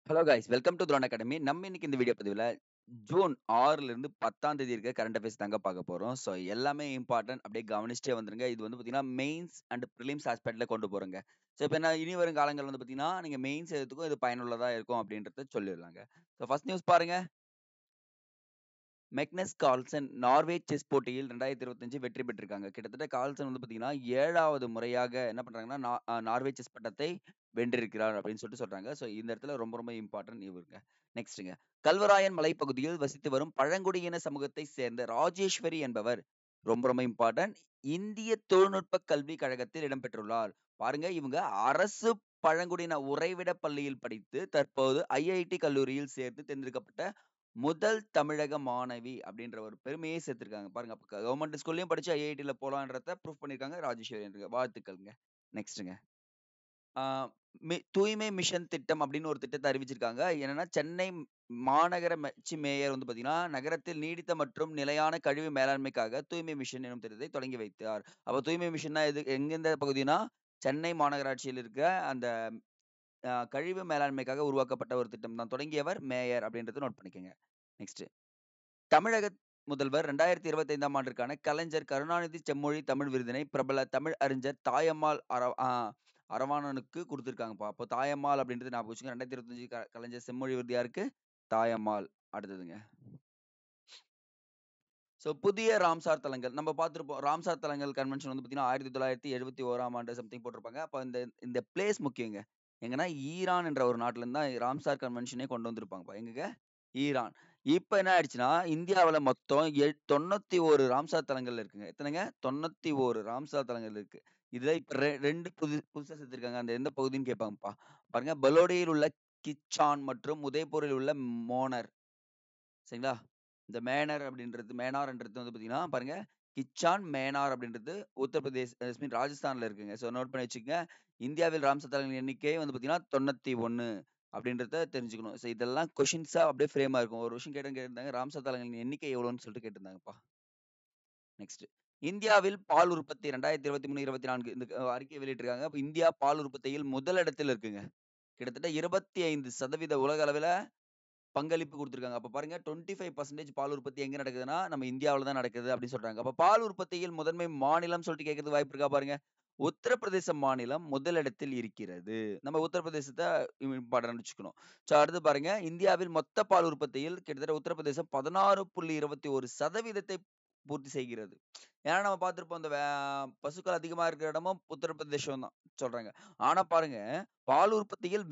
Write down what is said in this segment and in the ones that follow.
Hello guys welcome to துரான் academy. நம்ம இன்னைக்கு இந்த வீடியோ பதிவில் ஜூன் 6ல இருந்து 10ஆம் தேதி இருக்க கரண்ட் அஃபேர்ஸ் தாங்க பார்க்க போறோம். ஸோ எல்லாமே இம்பார்ட்டன்ட், அப்படியே கவனிச்சிட்டே வந்துருங்க. இது வந்து பார்த்தீங்கன்னா மெயின்ஸ் அண்ட் ப்ரிலிம்ஸ் ஆஸ்பெக்ட்ல கொண்டு போறோங்க. ஸோ இப்போ என்ன இனி வரும் காலங்கள் வந்து பார்த்தீங்கன்னா நீங்க மெயின்ஸ் எழுதுறதுக்கும் இது பயனுள்ளதா இருக்கும் அப்படின்றத சொல்லிடலாங்க. ஸோ ஃபர்ஸ்ட் நியூஸ் பாருங்க. மெக்னஸ் கார்ல்சன் நார்வே செஸ் போட்டியில் 2025 வெற்றி பெற்றிருக்காங்க. கிட்டத்தட்ட கார்ல்சன் வந்து பார்த்தீங்கன்னா 7வது முறையாக என்ன பண்றாங்கன்னா நார்வே செஸ் பட்டத்தை வென்றிருக்கிறார் அப்படின்னு சொல்றாங்க. ஸோ இந்த இடத்துல ரொம்ப ரொம்ப இம்பார்ட்டன்ட் இவருங்க. நெக்ஸ்ட்டுங்க. கல்வராயன் மலைப்பகுதியில் வசித்து வரும் பழங்குடியின சமூகத்தை சேர்ந்த ராஜேஸ்வரி என்பவர் ரொம்ப ரொம்ப இம்பார்ட்டன்ட் இந்திய தொழில்நுட்ப கல்வி கழகத்தில் இடம்பெற்றுள்ளார். பாருங்க, இவங்க அரசு பழங்குடியின உறைவிட பள்ளியில் படித்து தற்போது ஐஐடி கல்லூரியில் சேர்த்து தேர்ந்தெடுக்கப்பட்ட முதல் தமிழக மாணவி அப்படின்ற ஒரு பெருமையை சேர்த்திருக்காங்க. பாருங்க, அப்ப கவர்மெண்ட் ஸ்கூல்லயும் படிச்சு ஐஐடில போலான்றத ப்ரூஃப் பண்ணிருக்காங்க ராஜேஸ்வரி. வாழ்த்துக்கள்ங்க. நெக்ஸ்ட்டுங்க. ஆ தூய்மை மிஷன் திட்டம் அப்படின்னு ஒரு திட்டத்தை அறிவிச்சிருக்காங்க. என்னன்னா, சென்னை மாநகராட்சி மேயர் வந்து பார்த்தீங்கன்னா, நகரத்தில் நீடித்த மற்றும் நிலையான கழிவு மேலாண்மைக்காக தூய்மை மிஷன் எனும் திட்டத்தை தொடங்கி வைத்தார். அப்ப தூய்மை மிஷன்னா எந்தெந்த பகுதினா, சென்னை மாநகராட்சியில் இருக்க அந்த கழிவு மேலாண்மைக்காக உருவாக்கப்பட்ட ஒரு திட்டம் தான். தொடங்கியவர் மேயர் அப்படின்றத நோட் பண்ணிக்கங்க. நெக்ஸ்ட். தமிழக முதல்வர் 2025ஆம் ஆண்டிற்கான கலைஞர் கருணாநிதி செம்மொழி தமிழ் விருதினை பிரபல தமிழ் அறிஞர் தாயம்மாள் அரவாணனுக்கு குடுத்திருக்காங்கப்பா. அப்போ தாயம்மாள் அப்படின்றது ஞாபகம் வச்சுக்கோங்க. 2025 கலைஞர் செம்மொழி விருது யாருக்கு? தாயம்மாள். அடுத்ததுங்க. ஸோ புதிய ராம்சார் தலங்கள் நம்ம பார்த்திருப்போம். ராம்சார் தலங்கள் கன்வென்ஷன் வந்து பார்த்தீங்கன்னா 1971ஆம் ஆண்டு சம்திங் போட்டிருப்பாங்க. அப்ப இந்த இந்த பிளேஸ் முக்கியங்க. எங்கன்னா ஈரான் என்ற ஒரு நாட்டுல இருந்து தான் ராம்சார் கன்வென்ஷனே கொண்டு வந்திருப்பாங்கப்பா. எங்கங்க? ஈரான். இப்ப என்ன ஆயிடுச்சுன்னா, இந்தியாவுல மொத்தம் 91 ராம்சார் தலங்கள் இருக்குங்க. எத்தனைங்க? 91 ராம்சார் தலங்கள் இருக்கு. இதுல இப்ப 2 புதுசா சேர்த்திருக்காங்க. அந்த எந்த பகுதின்னு கேட்பாங்கப்பா. பாருங்க, பலோடியில் உள்ள கிச்சான் மற்றும் உதய்பூரில் உள்ள மோனர். சரிங்களா? இந்த மேனார்ன்றது வந்து பார்த்தீங்கன்னா, பாருங்க, கிச்சான், மேனார் அப்படின்றது உத்தரப்பிரதேஷ் மீன் ராஜஸ்தான்ல இருக்குங்க. ஸோ நோட் பண்ணி வச்சுக்கங்க. இந்தியாவில் ராம்சார் தலங்களின் எண்ணிக்கை வந்து பார்த்தீங்கன்னா 91 அப்படின்றத தெரிஞ்சுக்கணும். ஸோ இதெல்லாம் கொஸ்டின்ஸா அப்படியே ஃப்ரேமா இருக்கும். ஒரு விஷயம் கேட்டிருந்தாங்க. ராம்சார் தலங்களின் எண்ணிக்கை எவ்வளோன்னு சொல்லிட்டு கேட்டிருந்தாங்கப்பா. நெக்ஸ்ட். இந்தியாவில் பால் உற்பத்தி 2023, 24 இந்த அறிக்கை வெளியிட்டிருக்காங்க. அப்ப இந்தியா பால் உற்பத்தியில் முதலிடத்தில் இருக்குங்க. கிட்டத்தட்ட 25% உலக அளவில பங்களிப்பு குடுத்திருக்காங்க. அப்ப பாருங்க, 25% பால் உற்பத்தி எங்க நடக்குதுன்னா, நம்ம இந்தியாவுல தான் நடக்குது அப்படின்னு சொல்றாங்க. அப்ப பால் உற்பத்தியில் முதன்மை மாநிலம் சொல்லிட்டு கேட்கறதுக்கு வாய்ப்பு இருக்கா பாருங்க. உத்தரப்பிரதேச மாநிலம் முதலிடத்தில் இருக்கிறது. நம்ம உத்தரப்பிரதேசத்த இம்பார்ட்டன்ட் வச்சுக்கணும். ஸோ அடுத்து பாருங்க, இந்தியாவில் மொத்த பால் உற்பத்தியில் கிட்டத்தட்ட உத்தரப்பிரதேசம் 16.21% பூர்த்தி செய்கிறது. ஏன்னா நம்ம பார்த்திருப்போம், இந்த பசுக்கள் அதிகமா இருக்கிற இடமும் உத்தரப்பிரதேசம் தான் சொல்றாங்க. ஆனா பாருங்க, பால் உற்பத்தியில்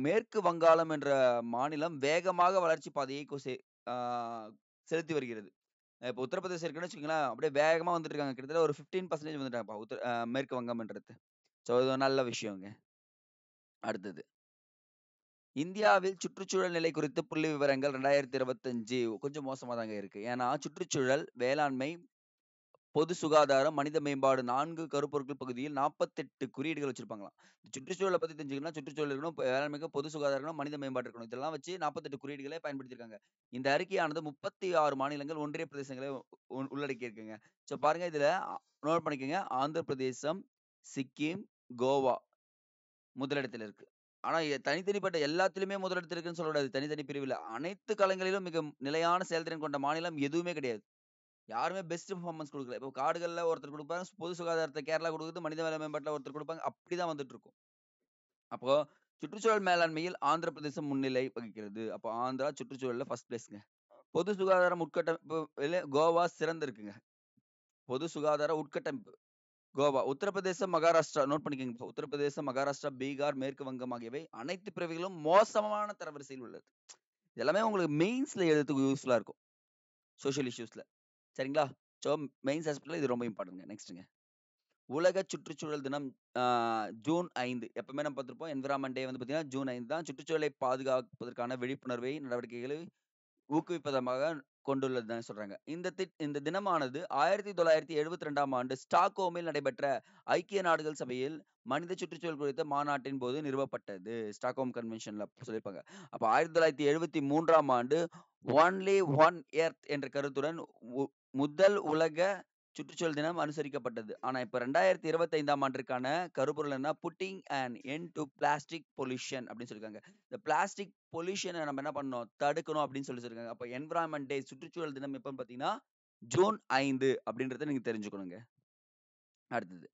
மேற்கு வங்காளம் என்ற மாநிலம் வேகமாக வளர்ச்சி பாதையை ஆ செலுத்தி வருகிறது. இப்ப உத்தரப்பிரதேசம் இருக்குன்னு வச்சுக்கோங்களேன், அப்படியே வேகமா வந்துட்டு இருக்காங்க. கிட்டத்தட்ட ஒரு 15% வந்துட்டாங்கப்பா மேற்கு வங்கம்ன்றது. ஸோ இது நல்ல விஷயங்க. அடுத்தது. இந்தியாவில் சுற்றுச்சூழல் நிலை குறித்து புள்ளி விவரங்கள் 2025 கொஞ்சம் மோசமா தாங்க இருக்கு. ஏன்னா சுற்றுச்சூழல், வேளாண்மை, பொது சுகாதாரம், மனித மேம்பாடு 4 கருப்பொருட்கள் பகுதியில் 48 குறியீடுகள் வச்சிருப்பாங்களாம். சுற்றுச்சூழல பத்தி தெரிஞ்சுக்கணும்னா, சுற்றுச்சூழல் இருக்கணும், வேளாண்மைக்கு, பொது சுகாதாரம் இருக்கணும், மனித மேம்பாடு இருக்கணும். இதெல்லாம் வச்சு 48 குறியீடுகளை பயன்படுத்தியிருக்காங்க. இந்த அறிக்கையானது 36 மாநிலங்கள், ஒன்றிய பிரதேசங்களை உள்ளடக்கி இருக்குங்க. ஸோ பாருங்க, இதுல நோட் பண்ணிக்கங்க. ஆந்திர பிரதேசம், சிக்கிம், கோவா முதலிடத்தில் இருக்கு. ஆனா தனித்தனிப்பட்ட எல்லாத்துலயுமே முதலிடத்தில் இருக்குன்னு சொல்லக்கூடாது. தனித்தனி பிரிவுல. அனைத்து களங்களிலும் மிக நிலையான செயல்திறன் கொண்ட மாநிலம் எதுவுமே கிடையாது. யாருமே பெஸ்ட் பெர்ஃபார்மன்ஸ் குடுக்கல. இப்போ காடுகள்ல ஒருத்தர் குடுப்பாங்க. பொது சுகாதாரத்த கேரளா குடுக்குது. மனித வள மேம்பாட்டுல ஒருத்தர் குடுப்பாங்க. அப்படிதான் வந்துட்டு இருக்கும். அப்போ சுற்றுச்சூழல் மேலாண்மையில் ஆந்திர பிரதேசம் முன்னிலை வகிக்கிறது. அப்போ ஆந்திரா சுற்றுச்சூழல்ல ஃபர்ஸ்ட் பிளேஸ்ங்க. பொது சுகாதாரம் உட்கட்டமைப்பு கோவா சிறந்து இருக்குங்க. பொது சுகாதார உட்கட்டமைப்பு கோவா. உத்தரப்பிரதேசம், மகாராஷ்டிரா நோட் பண்ணிக்கங்க. உத்தரப்பிரதேசம், மகாராஷ்டிரா, பீகார், மேற்கு வங்கம் ஆகியவை அனைத்து பிரிவுகளும் மோசமான தரவரிசையில் உள்ளது. இது எல்லாமே உங்களுக்கு மெயின்ஸ்ல எழுதுறதுக்கு யூஸ்ஃபுல்லா இருக்கும். சோசியல் இஷ்யூஸ்ல. சரிங்களா? ஸோ மெயின்ஸ் ஆஸ்பெக்ட்ல இது ரொம்ப இம்பார்ட்டன்ட்ங்க. நெக்ஸ்ட்ங்க. உலக சுற்றுச்சூழல் தினம் ஆ ஜூன் 5. எப்பவுமே நம்ம பார்த்திருப்போம். என்விரான்மென்ட் டே வந்து பார்த்தீங்கன்னா, ஜூன் 5 தான். சுற்றுச்சூழலை பாதுகாப்பதற்கான விழிப்புணர்வை நடவடிக்கைகளை ஊக்குவிப்பதமாக கொண்டுள்ளதுன்னு சொல்றாங்க. இந்த தினமானது 1972ஆம் ஆண்டு ஸ்டாக்ஹோமில் நடைபெற்ற ஐக்கிய நாடுகள் சபையில் மனித சுற்றுச்சூழல் குறித்த மாநாட்டின் போது நிறுவப்பட்டது. ஸ்டாக்ஹோம் கன்வென்ஷன்ல சொல்லியிருப்பாங்க. அப்ப 1973ஆம் ஆண்டு ஒன்லி ஒன் எர்த் என்ற கருத்துடன் முதல் உலக சுற்றுச்சூழல் தினம் அனுசரிக்கப்பட்டது. ஆனா இப்ப 2025ஆம் ஆண்டிற்கான கருப்பொருள் என்ன? Putting an end to plastic pollution அப்படின்னு சொல்லியிருக்காங்க. இந்த பிளாஸ்டிக் பொல்யூஷன நம்ம என்ன பண்ணணும்? தடுக்கணும் அப்படின்னு சொல்லி சொல்லியிருக்காங்க. அப்ப என்விரான்மென்ட் டே சுற்றுச்சூழல் தினம் எப்பன்னு பார்த்தீங்கன்னா, ஜூன் 5 அப்படின்றத நீங்க தெரிஞ்சுக்கணுங்க. அடுத்தது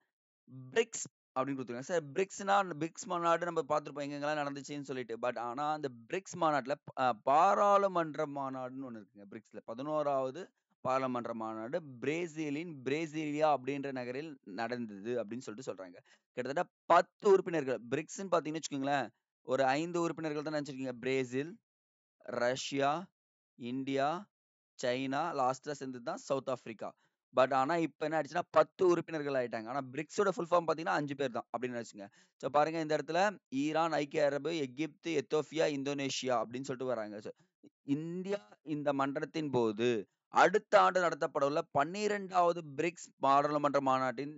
பிரிக்ஸ் அப்படின்னு குடுத்துருக்காங்க. சார் பிரிக்ஸ்னா பிரிக்ஸ் மாநாடு நம்ம பார்த்திருப்போம் எங்கெங்கலாம் நடந்துச்சுன்னு சொல்லிட்டு. பட் ஆனா அந்த பிரிக்ஸ் மாநாட்டுல பாராளுமன்ற மாநாடுன்னு ஒண்ணு இருக்குங்க. பிரிக்ஸ்ல 11வது பாராளுமன்ற மாநாடு பிரேசிலின் பிரேசிலியா அப்படின்ற நகரில் நடந்தது அப்படின்னு சொல்லிட்டு சொல்றாங்க. கிட்டத்தட்ட 10 உறுப்பினர்கள் பிரிக்ஸ்ன்னு பார்த்தீங்கன்னு வச்சுக்கோங்களேன், ஒரு 5 உறுப்பினர்கள் தான் நெனச்சிருக்கீங்க. பிரேசில், ரஷ்யா, இந்தியா, சைனா, லாஸ்ட்டா சேர்ந்தது தான் சவுத் ஆஃப்ரிக்கா. பட் ஆனா இப்ப என்ன ஆயிடுச்சுன்னா 10 உறுப்பினர்கள் ஆயிட்டாங்க. ஆனா பிரிக்ஸோட ஃபுல் ஃபார்ம் பார்த்தீங்கன்னா 5 பேர் தான் அப்படின்னு வச்சுக்கங்க. ஸோ பாருங்க இந்த இடத்துல ஈரான், ஐக்கிய அரபு, எகிப்து, எத்தோப்பியா, இந்தோனேஷியா அப்படின்னு சொல்லிட்டு வராங்க. ஸோ இந்தியா இந்த மன்றத்தின் போது அடுத்த ஆண்டு நடத்தப்படவுள்ள 12வது பிரிக்ஸ் பாராளுமன்ற மாநாட்டின்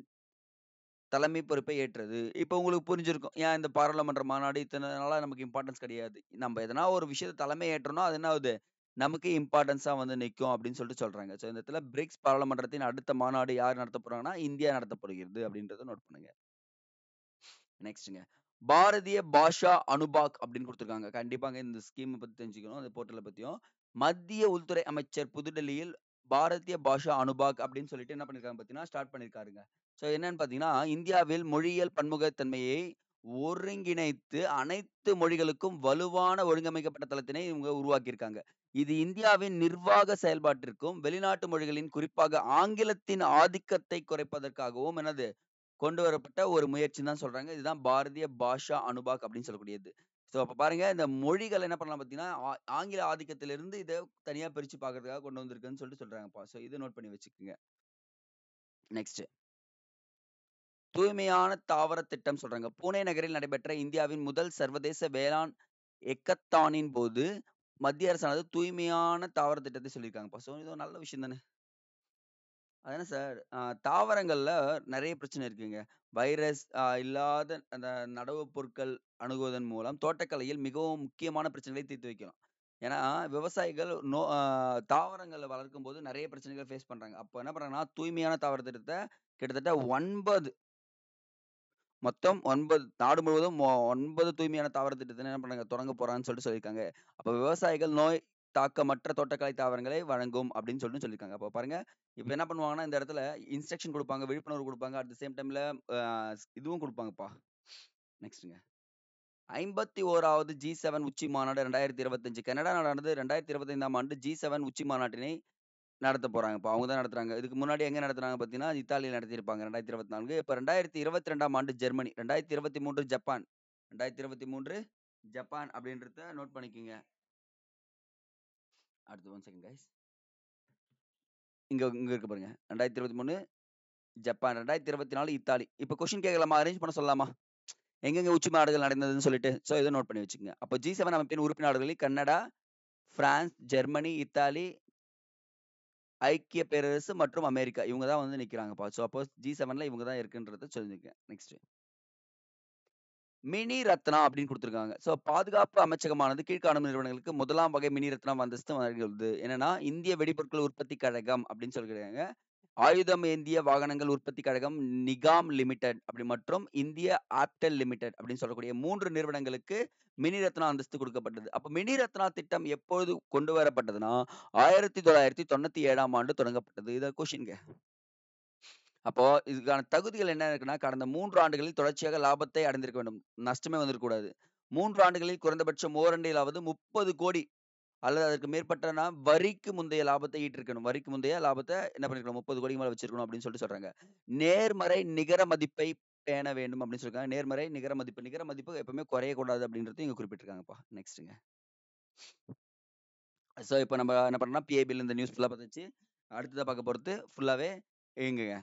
தலைமை பொறுப்பை ஏற்றது. இப்ப உங்களுக்கு புரிஞ்சிருக்கும். ஏன் இந்த பாராளுமன்ற மாநாடு இத்தன நாளா நமக்கு இம்பார்ட்டன்ஸ் கிடையாது. நம்ம எதனா ஒரு விஷயத்த தலைமை ஏற்றோம்னா, அது என்ன ஆகுது? நமக்கு இம்பார்ட்டன்ஸா வந்து நிக்கும் அப்படின்னு சொல்லிட்டு சொல்றாங்க. ஸோ இந்த இடத்துல பிரிக்ஸ் பாராளுமன்றத்தின் அடுத்த மாநாடு யார் நடத்தப் போறாங்கன்னா, இந்தியா நடத்தப்படுகிறது அப்படின்றத நோட் பண்ணுங்க. நெக்ஸ்ட்ங்க. பாரதிய பாஷா அனுபாக் அப்படின்னு குடுத்துருக்காங்க. கண்டிப்பாங்க இந்த ஸ்கீம பத்தி தெரிஞ்சுக்கணும். அந்த போர்ட்டல பத்தியும். மத்திய உள்துறை அமைச்சர் புதுடெல்லியில் பாரதிய பாஷா அனுபாக் அப்படின்னு சொல்லிட்டு என்ன பண்ணியிருக்காங்க பார்த்தீங்கன்னா, ஸ்டார்ட் பண்ணியிருக்காருங்க. ஸோ என்னன்னு பார்த்தீங்கன்னா, இந்தியாவில் மொழியியல் பன்முகத்தன்மையை ஒருங்கிணைத்து அனைத்து மொழிகளுக்கும் வலுவான ஒழுங்கமைக்கப்பட்ட தளத்தினை இவங்க உருவாக்கியிருக்காங்க. இது இந்தியாவின் நிர்வாக செயல்பாட்டிற்கும், வெளிநாட்டு மொழிகளின் குறிப்பாக ஆங்கிலத்தின் ஆதிக்கத்தை குறைப்பதற்காகவும் என்னது கொண்டு வரப்பட்ட ஒரு முயற்சின்னு தான் சொல்றாங்க. இதுதான் பாரதிய பாஷா அனுபாக் அப்படின்னு சொல்லக்கூடியது. ஸோ அப்ப பாருங்க, இந்த மொழிகள் என்ன பண்ணலாம் பார்த்தீங்கன்னா, ஆங்கில ஆதிக்கத்திலிருந்து இத தனியா பிரிச்சு பார்க்கறதுக்காக கொண்டு வந்திருக்குன்னு சொல்லிட்டு சொல்றாங்கப்பா. ஸோ இத நோட் பண்ணி வச்சுக்கங்க. நெக்ஸ்ட். தூய்மையான தாவர திட்டம் சொல்றாங்க. புனே நகரில் நடைபெற்ற இந்தியாவின் முதல் சர்வதேச வேளாண் எக்கத்தானின் போது, மத்திய அரசானது தூய்மையான தாவர திட்டத்தை சொல்லியிருக்காங்கப்பா. ஸோ இது ஒரு நல்ல விஷயம் தானே! அதானே சார். தாவரங்கள்ல நெறைய பிரச்சனை இருக்குங்க. வைரஸ் இல்லாத அந்த நடவு பொருட்கள் அணுகுவதன் மூலம் தோட்டக்கலையில் மிகவும் முக்கியமான பிரச்சனைகளை தீர்த்து வைக்கலாம். ஏன்னா, விவசாயிகள் தாவரங்கள வளர்க்கும்போது நெறைய பிரச்சனைகள் ஃபேஸ் பண்றாங்க. அப்போ என்ன பண்றாங்கன்னா, தூய்மையான தாவர திட்டத்த கிட்டத்தட்ட 9 மொத்தம் 9 நாடு முழுவதும் 9 தூய்மையான தாவர திட்டத்த என்ன பண்றாங்க, தொடங்க போறான்னு சொல்லிட்டு சொல்லியிருக்காங்க. அப்ப விவசாயிகள் நோய் தாக்கமற்ற தோட்டக்கலை தாவரங்களை வழங்கும் அப்படின்னு சொல்லிட்டு சொல்லியிருக்காங்க. அப்ப பாருங்க, இப்ப என்ன பண்ணுவாங்கன்னா, இந்த இடத்துல இன்ஸ்ட்ரக்ஷன் குடுப்பாங்க, விழிப்புணர்வு குடுப்பாங்க. அட் த சேம் டைம்ல அ இதுவும் குடுப்பாங்கப்பா. நெக்ஸ்ட்ங்க. 51வது G7 உச்சி மாநாடு 2025 கனடா நாடானது 2025ஆம் ஆண்டு G7 உச்சி மாநாட்டினை நடத்தப் போறாங்கப்பா. அவங்க தான் நடத்துறாங்க. இதுக்கு முன்னாடி எங்க நடத்துனாங்க பார்த்தீங்கன்னா, இத்தாலியில நடத்தியிருப்பாங்க 2024. இப்ப 2022ஆம் ஆண்டு ஜெர்மனி, 2023 ஜப்பான், 2023 ஜப்பான் அப்படின்றத நோட் பண்ணிக்கங்க. அடுத்து 1 செகண்ட் கைஸ். இங்க இங்க இருக்கு பாருங்க. 2023 ஜப்பான், 2024 இத்தாலி. இப்ப கொஸ்டின் கேட்கலாமா? அரேஞ்ச் பண்ண சொல்லலாமா? எங்கெங்க உச்சி மாநாடுகள் நடந்ததுன்னு சொல்லிட்டு. ஸோ இத நோட் பண்ணி வச்சுக்கங்க. அப்ப G7 அமைப்பின் உறுப்பு நாடுகளில் கனடா, பிரான்ஸ், ஜெர்மனி, இத்தாலி, ஐக்கிய பேரரசு மற்றும் அமெரிக்கா. இவங்க தான் வந்து நிக்கிறாங்கப்பா. ஸோ அப்போ G7ல இவங்க தான் இருக்குன்றத சொல்லிருக்கேன். நெக்ஸ்ட். மினி ரத்னா அப்படின்னு குடுத்துருக்காங்க. ஸோ பாதுகாப்பு அமைச்சகமானது கீழ்க்காணும் நிறுவனங்களுக்கு 1ஆம் வகை மினி ரத்னா அந்தஸ்து வழங்கியுள்ளது. என்னன்னா, இந்திய வெடிபொருட்கள் உற்பத்தி கழகம் அப்படின்னு சொல்லிருக்காங்க. ஆயுதம் ஏந்திய வாகனங்கள் உற்பத்தி கழகம் நிகாம் லிமிடெட் அப்படி மற்றும் இந்திய ஆப்டெல் லிமிடெட் அப்படின்னு சொல்லக்கூடிய 3 நிறுவனங்களுக்கு மினி ரத்னா அந்தஸ்து கொடுக்கப்பட்டது. அப்ப மினி ரத்னா திட்டம் எப்பொழுது கொண்டு வரப்பட்டதுன்னா, 1997ஆம் ஆண்டு தொடங்கப்பட்டது. இத கொஸ்டின்ங்க. அப்போ இதுக்கான தகுதிகள் என்ன இருக்குன்னா, கடந்த 3 ஆண்டுகளில் தொடர்ச்சியாக லாபத்தை அடைந்திருக்க வேண்டும். நஷ்டமே வந்துறக்கூடாது. 3 ஆண்டுகளில் குறைந்தபட்சம் ஓரண்டிலாவது 30,00,00,000 அல்லது அதற்கு மேற்பட்டனா வரிக்கு முந்தைய லாபத்தை ஈட்டிருக்கணும். வரிக்கு முந்தைய லாபத்த என்ன பண்ணியிருக்கணும் 30,00,00,000 மேல வச்சிருக்கணும் அப்படின்னு சொல்லிட்டு சொல்றாங்க. நேர்மறை நிகர மதிப்பை பேண வேண்டும் அப்படின்னு சொல்லிருக்காங்க. நேர்மறை நிகர மதிப்பு. நிகர மதிப்பு எப்பவுமே குறையக்கூடாது அப்படின்றதையும் இங்க குறிப்பிட்டிருக்காங்கப்பா. நெக்ஸ்ட்ங்க. ஸோ இப்ப நம்ம என்ன பண்ணோம்னா, பிஐபில இந்த நியூஸ் ஃபுல்லா பார்த்தாச்சு. அடுத்ததா பார்க்க போறது ஃபுல்லாவே எங்கங்க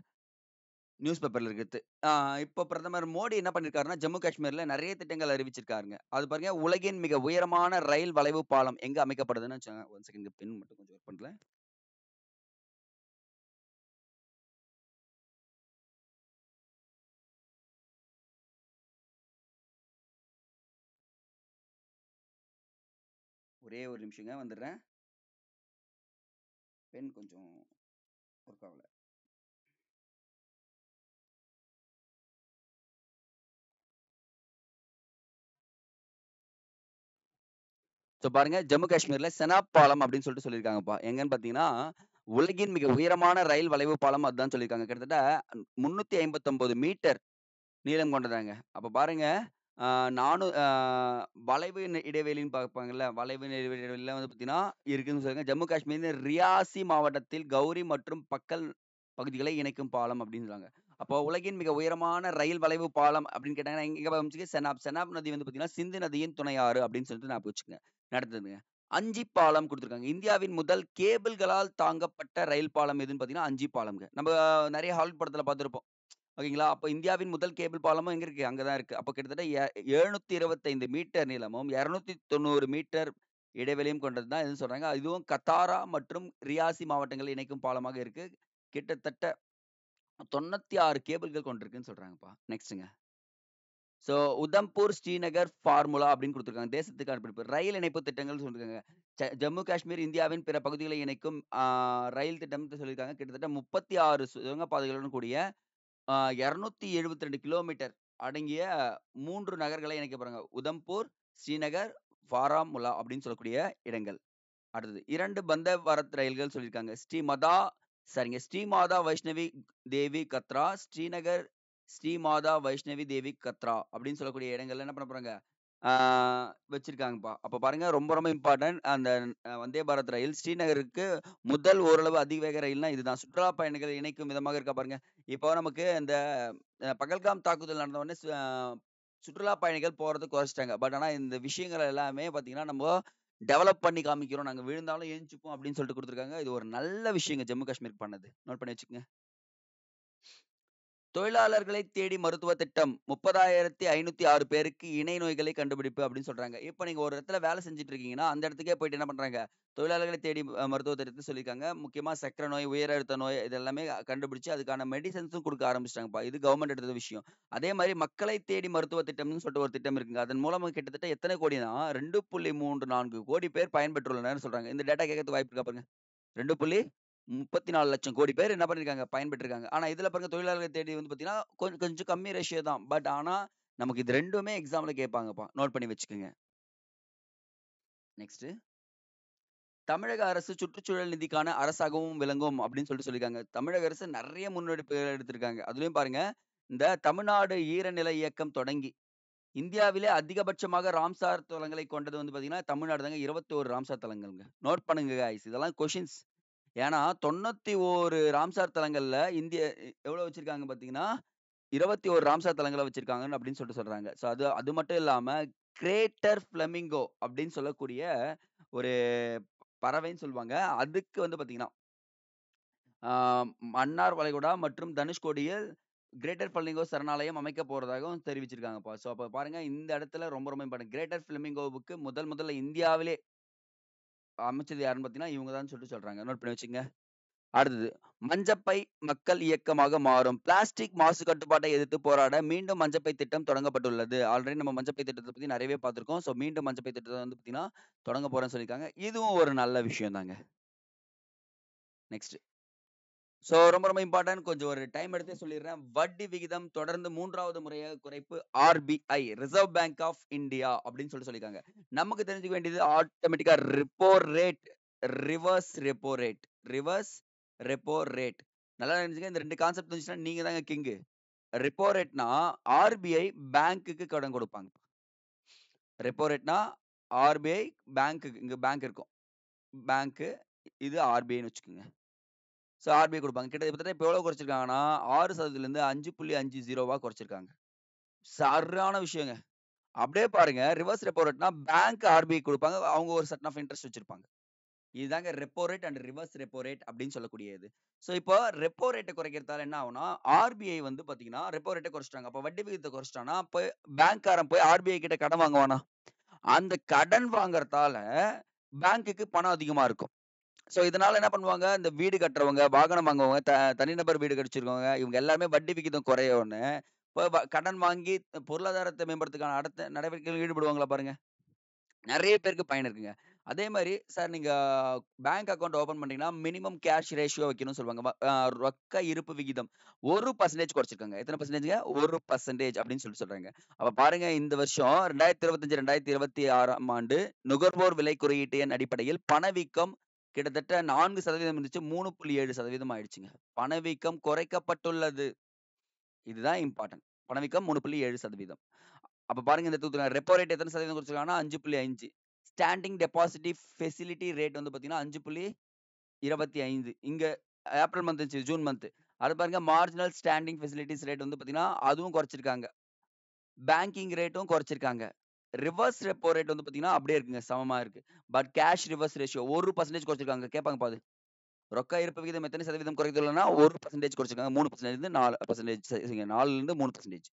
நியூஸ் பேப்பர்ல இருக்குது. ஆ இப்போ பிரதமர் மோடி என்ன பண்ணியிருக்காருன்னா, ஜம்மு காஷ்மீர்ல நெறைய திட்டங்கள் அறிவிச்சிருக்காருங்க. அது பாருங்க, உலகின் மிக உயரமான ரயில் வளைவு பாலம் எங்க அமைக்கப்படுதுன்னு வச்சுக்கோங்க. 1 செகண்ட் பின் மட்டும் கொஞ்சம் ஒர்க் பண்ணல. ஒரே ஒரு நிமிஷங்க வந்துடுறேன். பென் கொஞ்சம் ஒர்க் ஆகல. ஸோ பாருங்க, ஜம்மு காஷ்மீர்ல செனாப் பாலம் அப்படின்னு சொல்லிட்டு சொல்லியிருக்காங்கப்பா. எங்கன்னு பார்த்தீங்கன்னா, உலகின் மிக உயரமான ரயில் வளைவு பாலம் அதுதான் சொல்லியிருக்காங்க. கிட்டத்தட்ட 359 மீட்டர் நீளம் கொண்டதாங்க. அப்ப பாருங்க, அ நானு அ வளைவு இடைவெளின்னு பார்ப்பாங்கல்ல, வளைவு இடைவெளிலாம் வந்து பார்த்தீங்கன்னா இருக்குன்னு சொல்லுங்க. ஜம்மு காஷ்மீரின் ரியாசி மாவட்டத்தில் கௌரி மற்றும் பக்கல் பகுதிகளை இணைக்கும் பாலம் அப்படின்றாங்க. அப்போ உலகின் மிக உயரமான ரயில் வளைவு பாலம் அப்படின்னு கேட்டாங்கன்னா, எங்க அமைஞ்சிருக்கு? செனாப். செனாப் நதி வந்து பார்த்தீங்கன்னா, சிந்து நதியின் துணை ஆறு அப்படின்னு சொல்லிட்டு ஞாபகம் வச்சுக்கங்க. அடுத்ததுங்க. அஞ்சி பாலம் குடுத்துருக்காங்க. இந்தியாவின் முதல் கேபிள்களால் தாங்கப்பட்ட ரயில் பாலம் எதுன்னு பார்த்தீங்கன்னா, அஞ்சி பாலம்ங்க. நம்ம நெறைய ஹாலிவுட் படத்துல பார்த்திருப்போம். ஓகேங்களா? அப்ப இந்தியாவின் முதல் கேபிள் பாலமும் எங்க இருக்கு? அங்க தான் இருக்கு. அப்ப கிட்டத்தட்ட 725 மீட்டர் நீளமும், 290 மீட்டர் இடைவெளியும் கொண்டது தான் எதுன்னு சொல்றாங்க. இதுவும் கத்தாரா மற்றும் ரியாசி மாவட்டங்களை இணைக்கும் பாலமாக இருக்கு. கிட்டத்தட்ட 96 கேபிள்கள் கொண்டிருக்குன்னு சொல்றாங்கப்பா. நெக்ஸ்ட்ங்க. ஸோ உதம்பூர், ஸ்ரீநகர் ஃபார்முலா அப்படின்னு குடுத்துருக்காங்க. தேசத்துக்கான பிடிப்பு. ரயில் இணைப்பு திட்டங்கள்னு சொல்லிருக்காங்க. ஜம்மு காஷ்மீர் இந்தியாவின் பிற பகுதிகளை இணைக்கும் ரயில் திட்டம்னு சொல்லியிருக்காங்க. கிட்டத்தட்ட 36 சுரங்க பாதைகளுடன் கூடிய 272 கிலோமீட்டர் அடங்கிய 3 நகர்களை இணைக்க போறாங்க. உதம்பூர், ஸ்ரீநகர், பாராமுல்லா அப்படின்னு சொல்லக்கூடிய இடங்கள். அடுத்தது 2 வந்தே பாரத் ரயில்கள் சொல்லியிருக்காங்க. ஸ்ரீ மாதா வைஷ்ணவி தேவி கத்ரா, ஸ்ரீநகர் ஸ்ரீ மாதா வைஷ்ணவி தேவி கத்ரா அப்படின்னு சொல்லக்கூடிய இடங்கள்ல என்ன பண்ண போறாங்க? ஆ வச்சிருக்காங்கப்பா. அப்ப பாருங்க, ரொம்ப ரொம்ப இம்பார்ட்டன்ட். அந்த வந்தே பாரத் ரயில் ஸ்ரீநகருக்கு முதல் ஓரளவு அதிவேக ரயில்னா இதுதான். சுற்றுலா பயணிகளை இணைக்கும் விதமாக இருக்கா பாருங்க. இப்போ நமக்கு இந்த பகல்காம் தாக்குதல் நடந்த உடனே சுற்றுலா பயணிகள் போறத குறைச்சுட்டாங்க. பட் ஆனா இந்த விஷயங்கள் எல்லாமே பார்த்தீங்கன்னா, நம்ப டெவலப் பண்ணி காமிக்கிறோம். நாங்க விழுந்தாலும் எழுந்துச்சுப்போம் அப்படின்னு சொல்லிட்டு குடுத்துருக்காங்க. இது ஒரு நல்ல விஷயங்க ஜம்மு காஷ்மீருக்கு பண்ணது. நோட் பண்ணி வச்சுக்கங்க. தொழிலாளர்களை தேடி மருத்துவ திட்டம் 30,506 பேருக்கு இணை நோய்களை கண்டுபிடிப்பு அப்படின்னு சொல்றாங்க. இப்ப நீங்க ஒரு இடத்துல வேலை செஞ்சுட்டு இருக்கீங்கன்னா, அந்த இடத்துக்கே போயிட்டு என்ன பண்றாங்க? தொழிலாளர்களை தேடி மருத்துவ திட்டத்த சொல்லியிருக்காங்க. முக்கியமா சர்க்கரை நோய், உயர் அழுத்த நோய் இது எல்லாமே கண்டுபிடிச்சு அதுக்கான மெடிசின்ஸும் குடுக்க ஆரம்பிச்சுட்டாங்கப்பா. இது கவர்ன்மெண்ட் எடுத்த விஷயம். அதே மாரி மக்களை தேடி மருத்துவ திட்டம்னு சொல்லிட்டு ஒரு திட்டம் இருக்குங்க. அதன் மூலமா கிட்டத்தட்ட எத்தனை கோடினா 2.34 கோடி பேர் பயன்பெற்றுள்ளனர்னு சொல்றாங்க. இந்த டேட்டா கேட்கறதுக்கு வாய்ப்பு இருக்கா பாருங்க. 2.34 லட்சம் கோடி பேர் என்ன பண்ணியிருக்காங்க? பயன்பெற்றிருக்காங்க. ஆனா இதுல பாருங்க, தொழிலாளர்களை தேடி வந்து பார்த்தீங்கன்னா, கொஞ்சம் கொஞ்சம் கம்மி ரேஷியோ தான். பட் ஆனா நமக்கு இது 2மே எக்ஸாம்ல கேட்பாங்கப்பா. நோட் பண்ணி வச்சுக்கங்க. நெக்ஸ்ட். தமிழக அரசு சுற்றுச்சூழல் நிதிக்கான அரசாகவும் விளங்கும் அப்படின்னு சொல்லியிருக்காங்க. தமிழக அரசு நெறைய முன்னெடுப்புகள் எடுத்திருக்காங்க. அதுலயும் பாருங்க, இந்த தமிழ்நாடு ஈரநில இயக்கம் தொடங்கி, இந்தியாவிலே அதிகபட்சமாக ராம்சார் தலங்களை கொண்டது வந்து பார்த்தீங்கன்னா, தமிழ்நாடு தாங்க. 21 ராம்சார் தலங்கள்ங்க. நோட் பண்ணுங்க காய்ஸ். இதெல்லாம் கொஸ்டின்ஸ். ஏன்னா 91 ராம்சார் தலங்கள்ல எவ்வளோ வச்சிருக்காங்க பார்த்தீங்கன்னா, 21 ராம்சார் தலங்கள வச்சிருக்காங்கன்னு அப்படின்னு சொல்றாங்க. ஸோ அது அது மட்டும் இல்லாம, கிரேட்டர் ஃப்ளெமிங்கோ அப்படின்னு சொல்லக்கூடிய ஒரு பறவைன்னு சொல்லுவாங்க. அதுக்கு வந்து பார்த்தீங்கன்னா, ஆ மன்னார் வளைகுடா மற்றும் தனுஷ்கோடியில் கிரேட்டர் ஃப்ளெமிங்கோ சரணாலயம் அமைக்க போறதாகவும் தெரிவிச்சிருக்காங்கப்பா. ஸோ அப்ப பாருங்க, இந்த இடத்துல ரொம்ப ரொம்ப இம்பார்ட்டன்ட். கிரேட்டர் ஃப்ளெமிங்கோவுக்கு முதல்ல இந்தியாவிலே அமைச்சது யாருன்னு பார்த்தீங்கன்னா, இவங்க தான் சொல்லிட்டு சொல்றாங்க. நோட் பண்ணி வச்சுக்கங்க. அடுத்தது, மஞ்சப்பை மக்கள் இயக்கமாக மாறும். பிளாஸ்டிக் மாசு கட்டுப்பாட்டை எதிர்த்து போராட மீண்டும் மஞ்சப்பை திட்டம் தொடங்கப்பட்டுள்ளது. ஆல்ரெடி நம்ம மஞ்சப்பை திட்டத்த பத்தி நெறையவே பார்த்திருக்கோம். ஸோ மீண்டும் மஞ்சப்பை திட்டத்த வந்து பார்த்தீங்கன்னா, தொடங்க போறேன்னு சொல்லியிருக்காங்க. இதுவும் ஒரு நல்ல விஷயம் தாங்க. நெக்ஸ்ட். ஸோ ரொம்ப ரொம்ப இம்பார்ட்டன்ட். கொஞ்சம் ஒரு டைம் எடுத்தே சொல்லிடுறேன். வட்டி விகிதம் தொடர்ந்து 3வது முறையாக குறைப்பு. RBI, reserve bank of India அப்படின்னு சொல்லியிருக்காங்க. நமக்கு தெரிஞ்சுக்க வேண்டியது ஆட்டோமேட்டிக்கா repo rate, reverse repo rate. Reverse repo rate. நல்லா தெரிஞ்சுங்க. இந்த 2 கான்செப்ட் தெரிஞ்சுச்சுன்னா நீங்க தாங்க கிங்கு. ரெப்போ ரேட்னா ஆர்பிஐ பேங்க்குக்கு கடன் கொடுப்பாங்க. ரெப்போ ரேட்னா ஆர்பிஐ பேங்க்குக்கு, இங்க பேங்க் இருக்கும். பேங்க்கு, இது ஆர்பிஐன்னு வச்சுக்கோங்க. ஸோ ஆர்பிஐ குடுப்பாங்க. கிட்டத்தட்ட இப்ப எவ்வளோ குறைச்சிருக்காங்கன்னா, 6% 5.50வா குறைச்சிருக்காங்க. சரியான விஷயங்க. அப்படியே பாருங்க, ரிவர்ஸ் ரெப்போ ரேட்னா பேங்க் ஆர்பிஐ குடுப்பாங்க. அவங்க ஒரு சர்டன் ஆஃப் இன்ட்ரெஸ்ட் வச்சிருப்பாங்க. இதுதாங்க repo rate and reverse repo rate அப்படின்னு சொல்லக்கூடியது. ஸோ இப்போ ரெப்போ ரேட்ட குறைக்கிறதால என்ன ஆகும்னா, ஆர்பிஐ வந்து பார்த்தீங்கன்னா, ரெப்போ ரேட்ட குறைச்சுட்டாங்க. அப்ப வட்டி விகிதத்த குறைச்சுட்டான்னா, அப்ப பேங்க்காரன் போய் ஆர்பிஐ கிட்ட கடன் வாங்குவானா? அந்த கடன் வாங்குறதால பேங்க்குக்கு பணம் அதிகமா இருக்கும். ஸோ இதனால என்ன பண்ணுவாங்க, இந்த வீடு கட்டுறவங்க, வாகனம் வாங்குவவங்க, தனிநபர் வீடு வச்சிருக்கவங்க, இவங்க எல்லாருமே வட்டி விகிதம் குறையவுடனே, இப்ப கடன் வாங்கி பொருளாதாரத்த மேம்படுத்துறதுக்கான அடுத்த நடவடிக்கைகள் ஈடுபடுவாங்களா பாருங்க. நெறைய பேருக்கு பயன் இருக்குங்க. அதே மாரி சார் நீங்க பேங்க் அக்கவுண்ட் ஓப்பன் பண்றீங்கன்னா, மினிமம் கேஷ் ரேஷியோ வைக்கணும்னு சொல்லுவாங்க. ரொக்க இருப்பு விகிதம் 1% குறைச்சிருக்காங்க. எத்தன பெர்சன்டேஜ்ங்க? 1% அப்படின்னு சொல்றாங்க. அப்ப பாருங்க இந்த வருஷம் 2025, 2026ஆம் ஆண்டு நுகர்வோர் விலை குறியீட்டு எண் அடிப்படையில் பணவீக்கம் கிட்டத்தட்ட 4% இருந்துச்சு. 3.7% ஆயிடுச்சுங்க. பணவீக்கம் குறைக்கப்பட்டுள்ளது. இதுதான் இம்பார்ட்டன்ட். பணவீக்கம் 3.7%. அப்ப பாருங்க இந்த ரெப்போ ரேட் எத்தன சதவீதம் குறைச்சிருக்காங்கன்னா 5.5. ஸ்டாண்டிங் டெபாசிட் ஃபெசிலிட்டி ரேட் வந்து பார்த்தீங்கன்னா 5.25. இங்க ஏப்ரல் மந்த் இருந்துச்சு, ஜூன் மந்த். அது பாருங்க மார்ஜினல் ஸ்டாண்டிங் ஃபெசிலிட்டீஸ் ரேட் வந்து பார்த்தீங்கன்னா, அதுவும் குறைச்சிருக்காங்க. பேங்கிங் ரேட்டும் குறைச்சிருக்காங்க. ரிவர்ஸ் ரெப்போ ரேட் வந்து பார்த்தீங்கன்னா, அப்படியே இருக்குங்க. சமமா இருக்கு. But cash reverse ratio 1% குறைச்சிருக்காங்க. கேட்பாங்க பாரு. ரொக்க இருப்பு விகிதம் எத்தனை சதவீதம் குறைத்துள்ளனா 1% குறைச்சிருக்காங்க. 3% 4% 4லிருந்து 3%.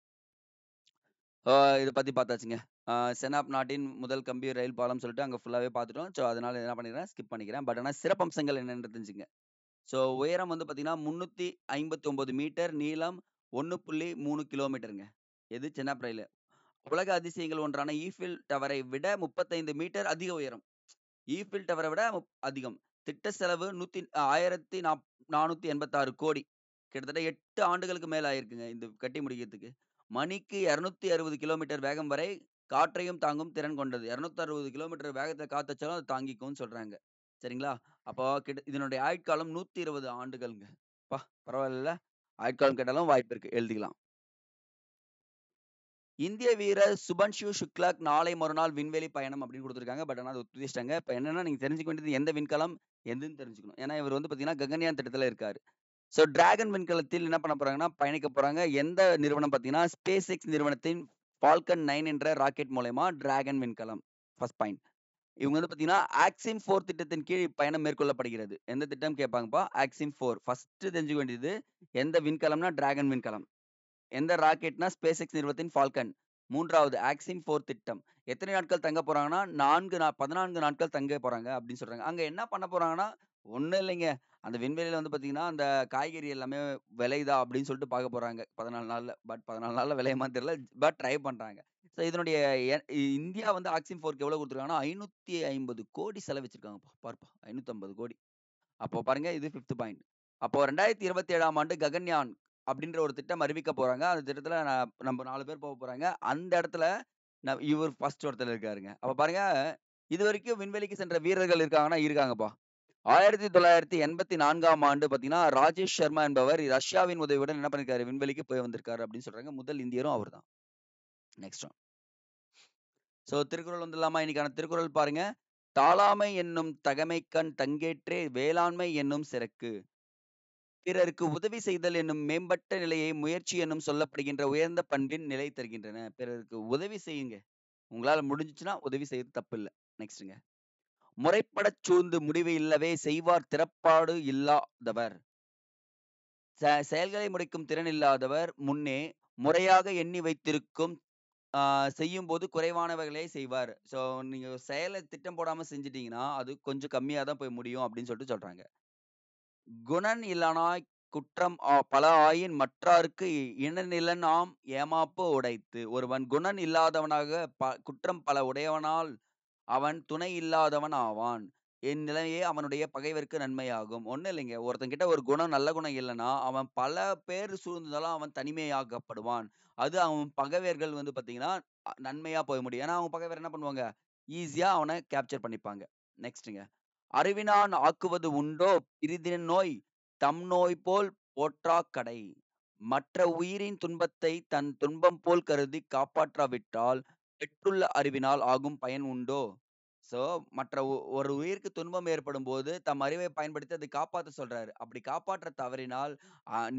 ஆ இத பத்தி பார்த்தாச்சுங்க. செனாப் நாட்டின் முதல் கம்பி ரயில் பாலம் சொல்லிட்டு அங்க ஃபுல்லாவே பார்த்துட்டோம். ஸோ அதனால என்ன பண்ணிக்கிறேன், ஸ்கிப் பண்ணிக்கிறேன். பட் ஆனா சிறப்பம்சங்கள் என்னன்னு தெரிஞ்சுக்கங்க. ஸோ உயரம் வந்து பார்த்தீங்கன்னா, 359 மீட்டர், நீளம் 1.3 கிலோமீட்டருங்க. எது செனாப் ரயிலு. உலக அதிசயங்கள் ஒன்றான ஈஃபில் டவரை விட 35 மீட்டர் அதிக உயரம். ஈஃபில் டவரை விட அதிகம். திட்ட செலவு 1486 கோடி. கிட்டத்தட்ட 8 ஆண்டுகளுக்கு மேல ஆயிருக்குங்க இது கட்டி முடிக்கிறதுக்கு. மணிக்கு 260 கிலோமீட்டர் வேகம் வரை காற்றையும் தாங்கும் திறன் கொண்டது. 260 கிலோமீட்டர் வேகத்துல காத்தடிச்சாலும் அது தாங்கிக்கும்னு சொல்றாங்க. சரிங்களா? அப்போ இதனுடைய ஆயுட்காலம் 120 ஆண்டுகள்ங்க. அப்பா! பரவாயில்லல்ல. ஆயுட்காலம் கேட்டாலும் வாய்ப்பு இருக்கு. எழுதிக்கலாம். இந்திய வீரர் சுபன்ஷு சுக்லா நாளை மறுநாள் விண்வெளி பயணம் அப்படின்னு குடுத்துருக்காங்க. பட் ஆனா அத ஒத்திவச்சுட்டாங்க. இப்ப என்னன்னா நீங்க தெரிஞ்சுக்க வேண்டியது எந்த விண்கலம், எதுன்னு தெரிஞ்சுக்கணும். ஏன்னா இவர் வந்து பார்த்தீங்கன்னா, ககன்யான் திட்டத்துல இருக்காரு. ஸோ டிராகன் விண்கலத்தில் என்ன பண்ண போறாங்கன்னா, பயணிக்க போறாங்க. எந்த நிறுவனம் பார்த்தீங்கன்னா, SpaceX நிறுவனத்தின் Falcon 9 என்ற ராக்கெட் மூலியமா டிராகன் விண்கலம். First point. இவங்க வந்து பார்த்தீங்கன்னா, ஆக்ஸிம் 4 திட்டத்தின் கீழ் பயணம் மேற்கொள்ளப்படுகிறது. எந்த திட்டம் கேட்பாங்கப்பா? ஆக்ஸிம் 4. ஃபர்ஸ்ட் தெரிஞ்சுக்க வேண்டியது எந்த விண்கலம்னா டிராகன் விண்கலம். எந்த ராக்கெட்னா SpaceX நிறுவனத்தின் ஃபால்கன். 3வது ஆக்ஸிம் 4 திட்டம். எத்தனை நாட்கள் தங்க போறாங்கன்னா, 14 நாட்கள் தங்க போறாங்க அப்படின்னு சொல்றாங்க. அங்க என்ன பண்ண போறாங்கன்னா, ஒண்ணும் இல்லைங்க. அந்த விண்வெளியில வந்து பார்த்தீங்கன்னா, அந்த காய்கறி எல்லாமே விளையுதா அப்படின்னு சொல்லிட்டு பார்க்க போறாங்க. 14 நாள்ல. பட் 14 நாள்ல விளையுமான்னு தெரியல. பட் ட்ரை பண்றாங்க. ஸோ இதனுடைய எ இந்தியா வந்து ஆக்ஸிம் 4க்கு எவ்வளோ குடுத்துருக்காங்கன்னா, 550 கோடி செலவச்சிருக்காங்கப்பா. பாருப்பா 550 கோடி. அப்போ பாருங்க இது 5த் பாயிண்ட். அப்போ 2027ஆம் ஆண்டு ககன்யான் அப்படின்ற ஒரு திட்டம் அறிவிக்க போறாங்க. அந்த திட்டத்துல நம்ம 4 பேர் போறாங்க. அந்த இடத்துல இவர் ஃபர்ஸ்ட் ஒருத்தர் இருக்காருங்க. அப்ப பாருங்க, இதுவரைக்கும் விண்வெளிக்கு சென்ற வீரர்கள் இருக்காங்கன்னா, இருக்காங்கப்பா. 1984ஆம் ஆண்டு பார்த்தீங்கன்னா, ராஜேஷ் சர்மா என்பவர் ரஷ்யாவின் உதவியுடன் என்ன பண்ணியிருக்காரு, விண்வெளிக்கு போய் வந்திருக்காரு அப்படின்னு சொல்றாங்க. முதல் இந்தியரும் அவர்தான். Next one. ஸோ திருக்குறள் வந்துடலாமா? இன்னைக்கான திருக்குறள் பாருங்க. "தாளாமை என்னும் தகைமைக்கண் தங்கேற்றே வேளாண்மை என்னும் சிறக்கு. பிறருக்கு உதவி செய்தல் என்னும் மேம்பட்ட நிலையை முயற்சி என்னும் சொல்லப்படுகின்ற உயர்ந்த பண்பின் நிலை தருகின்றன." பிறருக்கு உதவி செய்யுங்க. உங்களால முடிஞ்சுச்சுன்னா உதவி செய்யறது தப்பில்ல. நெக்ஸ்ட்ங்க. "முறைப்படச் சூழ்ந்து முடிவு இல்லவே செய்வார் திறப்பாடு இல்லாதவர்." செயல்களை முடிக்கும் திறன் இல்லாதவர் முன்னே முறையாக எண்ணி வைத்திருக்கும் செய்யும்போது குறைவானவைகளே செய்வார். ஸோ நீங்க செயல திட்டம் போடாம செஞ்சுட்டீங்கன்னா, அது கொஞ்சம் கம்மியா தான் போய் முடியும் அப்படின்னு சொல்றாங்க. "குணன் இல்லனாய்க் குற்றம் பல ஆயின் மற்றார்க்கு இனநிலனாம் ஏமாப்பு உடைத்து." ஒருவன் குணன் இல்லாதவனாக குற்றம் பல உடையவனால் அவன் துணை இல்லாதவன் ஆவான். இந்நிலையே அவனுடைய பகைவர்க்கு நன்மையாகும். ஒண்ணும் இல்லைங்க. ஒருத்தன்கிட்ட ஒரு குணம் நல்ல குணம் இல்லன்னா, அவன் பல பேர் சூழ்ந்தாலும் அவன் தனிமையாக்கப்படுவான். அது அவன் பகைவர்கள் வந்து பார்த்தீங்கன்னா, நன்மையா போய் முடியும். ஏன்னா, அவங்க பகைவர் என்ன பண்ணுவாங்க? ஈஸியா அவன கேப்சர் பண்ணிப்பாங்க. நெக்ஸ்ட்டுங்க. "அறிவினான் ஆக்குவது உண்டோ பிறிதின் நோய் தம் நோய் போல் போற்றாக் கடை. மற்ற உயிரின் துன்பத்தைத் தன் துன்பம் போல் கருதிக் காப்பாற்றாவிட்டால் பெற்றுள்ள அறிவினால் ஆகும் பயன் உண்டோ?" ஸோ மற்ற ஒரு உயிருக்கு துன்பம் ஏற்படும்போது தம் அறிவை பயன்படுத்தி அதை காப்பாத்த சொல்றாரு. அப்படி காப்பாற்ற தவறினால்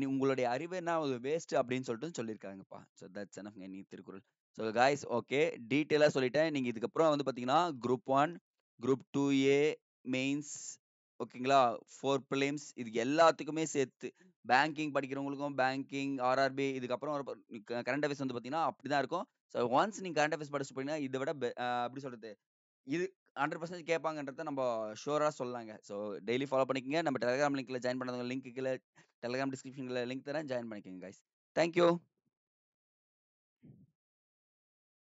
உங்களுடைய அறிவு என்ன வேஸ்ட் அப்படின்னு சொல்லியிருக்காங்கப்பா. ஸோ தட்ஸ் எனஃப்ங்க இன்னைக்கு திருக்குறள். ஸோ காய்ஸ் ஓகே டீட்டெயிலா சொல்லிட்டேன். நீங்க இதுக்கப்புறம் வந்து பார்த்தீங்கன்னா, குரூப் 1, குரூப் 2A மெயின்ஸ் ஓகேங்களா? 4 பிலிம்ஸ் இது எல்லாத்துக்குமே சேர்த்து பேங்கிங் படிக்கிறவங்களுக்கும் பேங்கிங், ஆர்ஆர்பி இதுக்கப்புறம் கரண்ட் அஃபேர்ஸ் வந்து பார்த்தீங்கன்னா, அப்படிதான் இருக்கும். ஸோ ஒன்ஸ் நீங்க கரண்ட் அஃபேர்ஸ் படிச்சுட்டு போனீங்கன்னா, இத விட எப்படி சொல்றது? இது 100% கேட்பாங்கன்றத நம்ம ஷூரா சொல்லலாங்க. ஸோ டெய்லி ஃபாலோ பண்ணிக்கங்க. நம்ம டெலிகிராம் லிங்க்ல ஜாயின் பண்ணாதவங்க லிங்க் கீழ டெலிகிராம் டிஸ்கிரிப்ஷன்ல லிங்க் தரேன். ஜாயின் பண்ணிக்கங்க காய்ஸ். Thank you.